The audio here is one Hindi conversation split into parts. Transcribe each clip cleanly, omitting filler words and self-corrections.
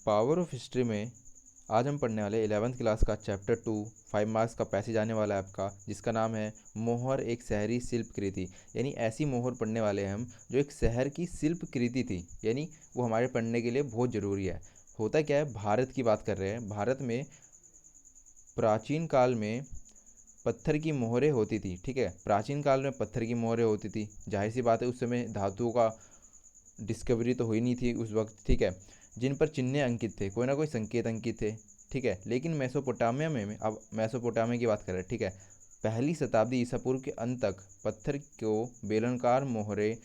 पावर ऑफ हिस्ट्री में आज हम पढ़ने वाले 11th क्लास का चैप्टर 2 5 मार्क्स का पैसेज आने वाला है आपका, जिसका नाम है मोहर एक शहरी शिल्पकृति। यानी ऐसी मोहर पढ़ने वाले हैं हम जो एक शहर की शिल्पकृति थी, यानी वो हमारे पढ़ने के लिए बहुत ज़रूरी है। होता क्या है, भारत की बात कर रहे हैं। भारत में प्राचीन काल में पत्थर की मोहरें होती थी। ठीक है, प्राचीन काल में पत्थर की मोहरें होती थी। जाहिर सी बात है, उस समय धातुओं का डिस्कवरी तो हुई नहीं थी उस वक्त। ठीक है, जिन पर चिन्ह अंकित थे, कोई ना कोई संकेत अंकित थे। ठीक है, लेकिन मेसोपोटामिया में अब मेसोपोटामिया की बात कर रहे हैं। ठीक है, पहली शताब्दी ईसा पूर्व के अंत तक पत्थर को बेलनकार मोहरें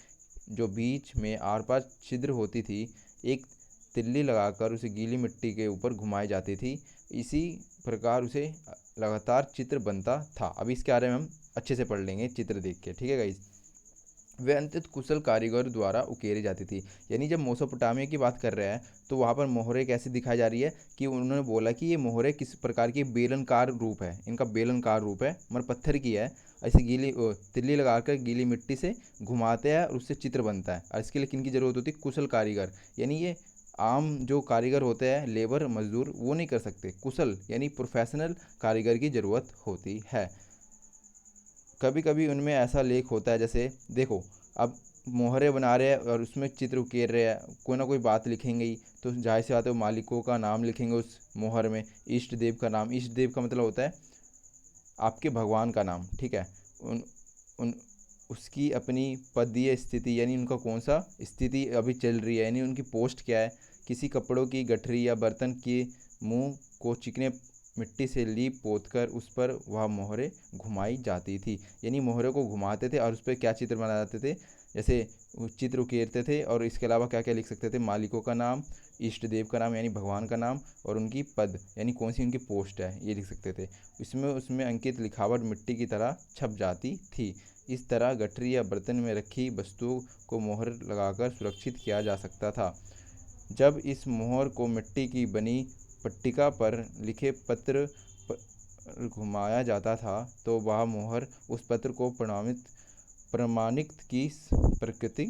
जो बीच में आर पार छिद्र होती थी, एक तिल्ली लगाकर उसे गीली मिट्टी के ऊपर घुमाई जाती थी। इसी प्रकार उसे लगातार चित्र बनता था। अभी इसके बारे में हम अच्छे से पढ़ लेंगे चित्र देख के। ठीक है गाइस, वे अत्यंत कुशल कारीगर द्वारा उकेरी जाती थी। यानी जब मेसोपोटामिया की बात कर रहे हैं तो वहाँ पर मोहरें कैसे दिखाई जा रही है कि उन्होंने बोला कि ये मोहरें किस प्रकार की बेलनकार रूप है, इनका बेलनकार रूप है, मगर पत्थर की है। ऐसे गीली तिल्ली लगाकर गीली मिट्टी से घुमाते हैं और उससे चित्र बनता है। और इसके लिए किन की ज़रूरत होती है? कुशल कारीगर। यानी ये आम जो कारीगर होते हैं, लेबर मजदूर, वो नहीं कर सकते। कुशल यानी प्रोफेशनल कारीगर की ज़रूरत होती है। कभी कभी उनमें ऐसा लेख होता है, जैसे देखो, अब मोहरे बना रहे हैं और उसमें चित्र उकेर रहे हैं, कोई ना कोई बात लिखेंगे ही, तो जाहिर सी बात है वो मालिकों का नाम लिखेंगे उस मोहर में, इष्ट देव का नाम। इष्ट देव का मतलब होता है आपके भगवान का नाम। ठीक है, उन उन उसकी अपनी पदीय स्थिति, यानी उनका कौन सा स्थिति अभी चल रही है, यानी उनकी पोस्ट क्या है। किसी कपड़ों की गठरी या बर्तन के मुंह को चिकने मिट्टी से लीप पोत कर उस पर वह मोहरें घुमाई जाती थी। यानी मोहरे को घुमाते थे और उस पर क्या चित्र बनाए जाते थे, जैसे वो चित्र उकेरते थे। और इसके अलावा क्या क्या लिख सकते थे? मालिकों का नाम, इष्ट देव का नाम यानी भगवान का नाम, और उनकी पद यानी कौन सी उनकी पोस्ट है, ये लिख सकते थे। इसमें उसमें अंकित लिखावट मिट्टी की तरह छप जाती थी। इस तरह गठरी या बर्तन में रखी वस्तुओं को मोहर लगाकर सुरक्षित किया जा सकता था। जब इस मोहर को मिट्टी की बनी पट्टिका पर लिखे पत्र पर घुमाया जाता था, तो वह मोहर उस पत्र को प्रमाणित की प्रकृति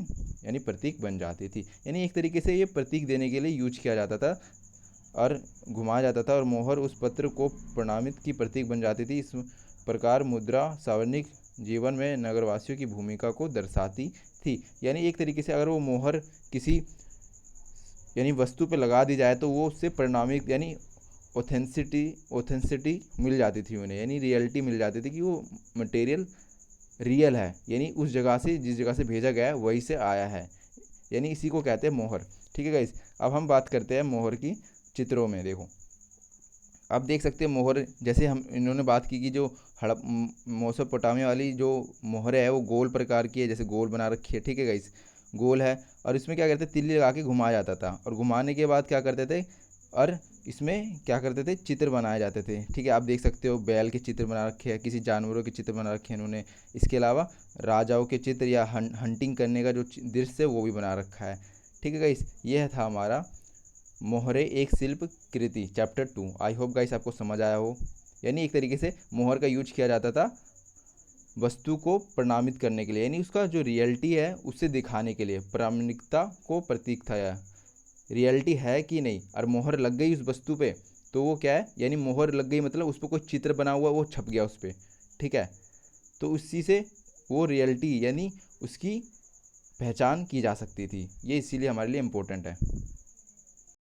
यानी प्रतीक बन जाती थी। यानी एक तरीके से ये प्रतीक देने के लिए यूज किया जाता था और घुमाया जाता था, और मोहर उस पत्र को प्रमाणित की प्रतीक बन जाती थी। इस प्रकार मुद्रा सार्वजनिक जीवन में नगरवासियों की भूमिका को दर्शाती थी। यानी एक तरीके से अगर वो मोहर किसी यानी वस्तु पे लगा दी जाए तो वो उससे परिणामिक यानी ऑथेंसिटी मिल जाती थी उन्हें, यानी रियलिटी मिल जाती थी कि वो मटेरियल रियल है, यानी उस जगह से, जिस जगह से भेजा गया है वहीं से आया है। यानी इसी को कहते हैं मोहर। ठीक है गाइस, अब हम बात करते हैं मोहर की चित्रों में। देखो, आप देख सकते हैं मोहर, जैसे हम इन्होंने बात की कि जो हड़प मेसोपोटामिया वाली जो मोहर है वो गोल प्रकार की है, जैसे गोल बना रखी है। ठीक है गाइस, गोल है, और इसमें क्या करते, तिल्ली लगा के घुमाया जाता था, और घुमाने के बाद क्या करते थे, और इसमें क्या करते थे, चित्र बनाए जाते थे। ठीक है, आप देख सकते हो बैल के चित्र बना रखे हैं, किसी जानवरों के चित्र बना रखे हैं इन्होंने। इसके अलावा राजाओं के चित्र या हंटिंग करने का जो दृश्य है वो भी बना रखा है। ठीक है गाइस, यह था हमारा मोहरे एक शिल्प कृति चैप्टर 2। आई होप गाइस आपको समझ आया हो। यानी एक तरीके से मोहर का यूज किया जाता था वस्तु को प्रमाणित करने के लिए, यानी उसका जो रियलिटी है उससे दिखाने के लिए, प्रामाणिकता को प्रतीक था यह। रियलिटी है कि नहीं, और मोहर लग गई उस वस्तु पे तो वो क्या है, यानी मोहर लग गई मतलब उस पर कोई चित्र बना हुआ वो छप गया उस पर। ठीक है, तो उसी से वो रियलिटी यानी उसकी पहचान की जा सकती थी। ये इसीलिए हमारे लिए इम्पोर्टेंट है।